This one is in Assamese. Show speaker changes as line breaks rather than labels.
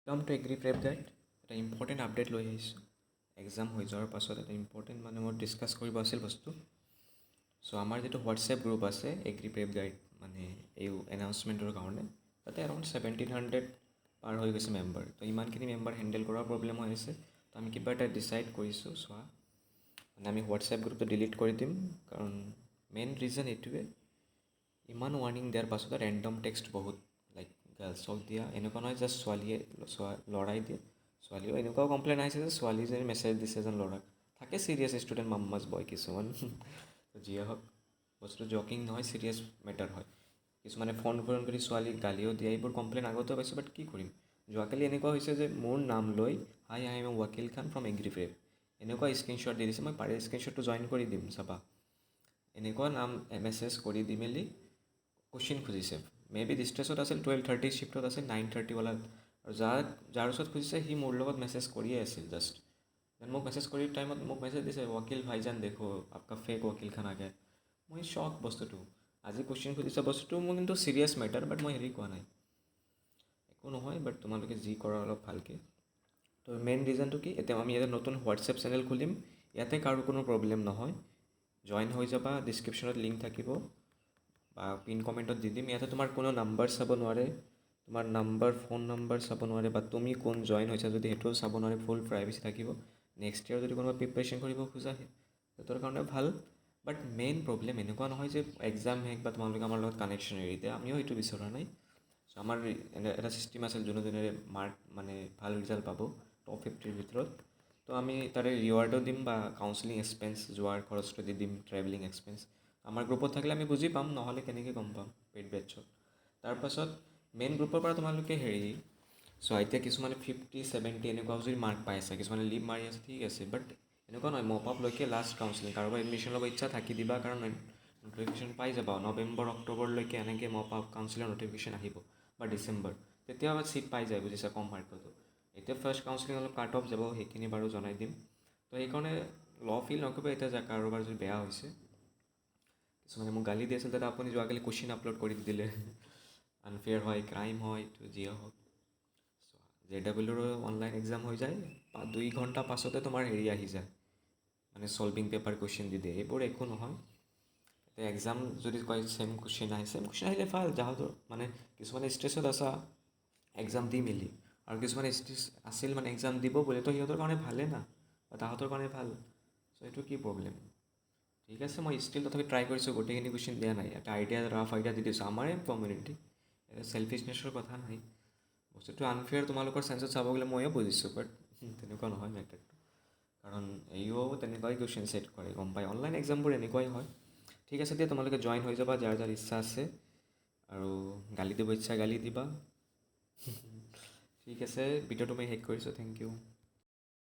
Welcome to Agri Prep Guide. এটা ইম্পৰ্টেণ্ট আপডেট লৈ আহিছোঁ। এক্সাম হৈ যোৱাৰ পাছত এটা ইম্পৰ্টেণ্ট মানে মোৰ ডিছকাছ কৰিব আছিল বস্তু। চ' আমাৰ যিটো হোৱাটছএপ গ্ৰুপ আছে এগ্ৰি প্ৰেপ গাইড মানে এই এনাউন্সমেণ্টৰ কাৰণে, তাতে এৰাউণ্ড 1700 পাৰ হৈ গৈছে মেম্বাৰ। তো ইমানখিনি মেম্বাৰ হেণ্ডেল কৰাৰ প্ৰব্লেম হৈ আছে। তো আমি কিবা এটা ডিচাইড কৰিছোঁ, চোৱা মানে আমি হোৱাটছএপ গ্ৰুপটো ডিলিট কৰি দিম, কাৰণ মেইন ৰিজন এইটোৱে, ইমান ৱাৰ্ণিং দিয়াৰ পাছত ৰেণ্ডম টেক্সট বহুত লাইক গাৰ্লছক দিয়া, এনেকুৱা নহয় জাষ্ট ছোৱালীয়ে ল'ৰাই দিয়ে। ছোৱালীও এনেকুৱাও কমপ্লেইন আহিছে যে ছোৱালীজনী মেছেজ দিছে যেন ল'ৰাক। থাকে চিৰিয়াছ ষ্টুডেণ্ট মাম্মাজ বয় কিছুমান, যিয়ে হওক বস্তুটো জকিং নহয়, চিৰিয়াছ মেটাৰ হয়। কিছুমানে ফোন কৰি ছোৱালীক গালিও দিয়ে, এইবোৰ কমপ্লেইন আগতেও পাইছোঁ। বাট কি কৰিম, যোৱাকালি এনেকুৱা হৈছে যে মোৰ নাম লৈ hi I am Wakil Khan from agri prep এনেকুৱা স্ক্ৰীনশ্বট দি দিছে। মই পাৰে স্ক্ৰীনশ্বটটো জইন কৰি দিম, চাবা। এনেকুৱা নাম মেছেজ কৰি দি মেলি কুৱেশ্যন খুজিছে। মে বি ডিষ্ট্ৰেছত আছিল, 12:30 শ্বিফ্টত আছিল, 9:30 আৰু যাৰ ওচৰত খুজিছে সি মোৰ লগত মেছেজ কৰিয়ে আছিল জাষ্ট। দেন মোক মেছেজ কৰি টাইমত মোক মেছেজ দিছে, ৱাকিল ভাইজান দেখো আপকা ফেক ৱাকিল খান আগে। মই শ্বক বস্তুটো। আজি কুৱেশ্যন খুজিছে বস্তুটো মোৰ কিন্তু চিৰিয়াছ মেটাৰ, বাট মই হেৰি কোৱা নাই, একো নহয়, বাট তোমালোকে যি কৰা অলপ ভালকৈ। তো মেইন ৰিজনটো কি, এতিয়া আমি ইয়াতে নতুন হোৱাটছএপ চেনেল খুলিম। ইয়াতে কাৰো কোনো প্ৰব্লেম নহয়, জইন হৈ যাবা। ডিছক্ৰিপশ্যনত লিংক থাকিব বা পিন কমেণ্টত দি দিম। ইয়াতে তোমাৰ কোনো নাম্বাৰ চাব নোৱাৰে, তোমাৰ নাম্বাৰ ফোন নাম্বাৰ চাব নোৱাৰে, বা তুমি কোন জইন হৈছা যদি সেইটোও চাব নোৱাৰে। ফুল প্ৰাইভেচি থাকিব। নেক্সট ইয়েৰ যদি কোনোবা প্ৰিপাৰেশ্যন কৰিব খোজা সিহঁতৰ কাৰণে ভাল। বাট মেইন প্ৰব্লেম এনেকুৱা নহয় যে এক্সাম শেষ বা তোমালোকে আমাৰ লগত কানেকশ্যন এৰি দিয়া, আমিও সেইটো বিচৰা নাই। চ' আমাৰ এটা ছিষ্টেম আছিল, যোনে মাৰ্ক মানে ভাল ৰিজাল্ট পাব টপ 50ৰ ভিতৰত, তো আমি তাৰে ৰিৱাৰ্ডো দিম বা কাউন্সেলিং এক্সপেঞ্চ যোৱাৰ খৰচটো দি দিম, ট্ৰেভেলিং এক্সপেঞ্চ। আমাৰ গ্ৰুপত থাকিলে আমি বুজি পাম, নহ'লে কেনেকৈ গম পাম পেইড বেটছত। তাৰপাছত মেইন গ্ৰুপৰ পৰা তোমালোকে হেৰি চ' এতিয়া কিছুমানে 50, 70 এনেকুৱা যদি মাৰ্ক পাই আছে, কিছুমানে লিভ মাৰি আছে, ঠিক আছে। বাট এনেকুৱা নহয় মপ আপলৈকে লাষ্ট কাউন্সেলিং। কাৰোবাৰ এডমিশ্যন ল'ব ইচ্ছা থাকি দিবা, কাৰণ নটিফিকেশ্যন পাই যাবা। নৱেম্বৰ অক্টোবৰলৈকে এনেকৈ মপ আপ কাউন্সিলৰ নটিফিকেশ্যন আহিব, বা ডিচেম্বৰ, তেতিয়া চিট পাই যায়, বুজিছা, কম মাৰ্কতো। এতিয়া ফাৰ্ষ্ট কাউন্সিলিং অলপ কাট অফ যাব, সেইখিনি বাৰু জনাই দিম। তো সেইকাৰণে ফিল নকৰিবা এতিয়া যে কাৰোবাৰ যদি বেয়া হৈছে। কিছুমানে মোক গালি দি আছিল, তাতে আপুনি যোৱাকালি কুৱেশ্যন আপলোড কৰি দিলে। আনফেয়াৰ হয়, ক্ৰাইম হয়, তো যিয়ে হওক। JEEৰো অনলাইন এক্সাম হৈ যায়, 2 ঘণ্টা পাছতে তোমাৰ হেৰি আহি যায়, মানে ছলভিং পেপাৰ কুৱেশ্যন দি দিয়ে। এইবোৰ একো নহয়। এতিয়া এক্সাম যদি কয় ছেম কুৱেশ্যন আহিলে ভাল। যাহঁতৰ মানে কিছুমানে ষ্ট্ৰেছত আছা এক্সাম দি মেলি, আৰু কিছুমানে ষ্ট্ৰেছ আছিল মানে এক্সাম দিব বুলি, তো সিহঁতৰ কাৰণে ভালেই না, বা তাহাঁতৰ কাৰণে ভাল। চ' এইটো কি প্ৰব্লেম। ঠিক আছে, মই ষ্টিল তথাপি ট্ৰাই কৰিছোঁ, গোটেইখিনি কুৱেশ্যন দিয়া নাই। এটা আইডিয়া, ৰাফ আইডিয়া দি দিছোঁ। আমাৰে কমিউনিটি, চেল্ফিছনেছৰ কথা নাই। বস্তুটো আনফেয়াৰ তোমালোকৰ চেন্সত চাব গ'লে ময়ো বুজিছোঁ, বাট তেনেকুৱা নহয় মেটাৰটো। কাৰণ এইও তেনেকুৱাই কুৱেশ্যন ছেট কৰে, গম পায়। অনলাইন এক্সামবোৰ এনেকুৱাই হয়। ঠিক আছে দিয়া, তোমালোকে জইন হৈ যাবা যাৰ যাৰ ইচ্ছা আছে, আৰু গালি দিব ইচ্ছা গালি দিবা। ঠিক আছে, ভিডিঅ'টো মই শেষ কৰিছোঁ। Thank U.